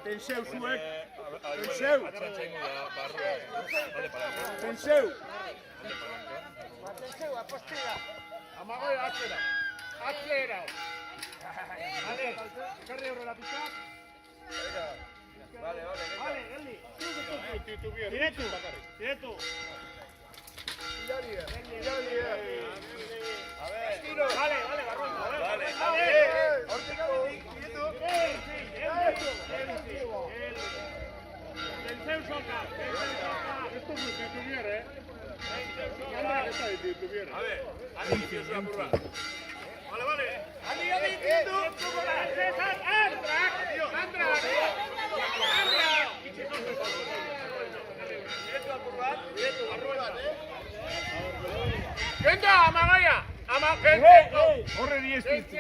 Tenseu zuek. Tenseu. Tenseu. Tenseu, apostila. Amagoia, atzera. Atzera. Vale, ekarri horrela pizak. Vale, Geldi. Diretu. A ver. Vale, barrondo. Vale. Tenseu soka. Esto es titubier, ¿eh? Esta de titubier. A ver, Ani, yo soy apurra. Vale. Ani, César, Andra. Kenda, amagoia. Ama, Horre ni ez ditu.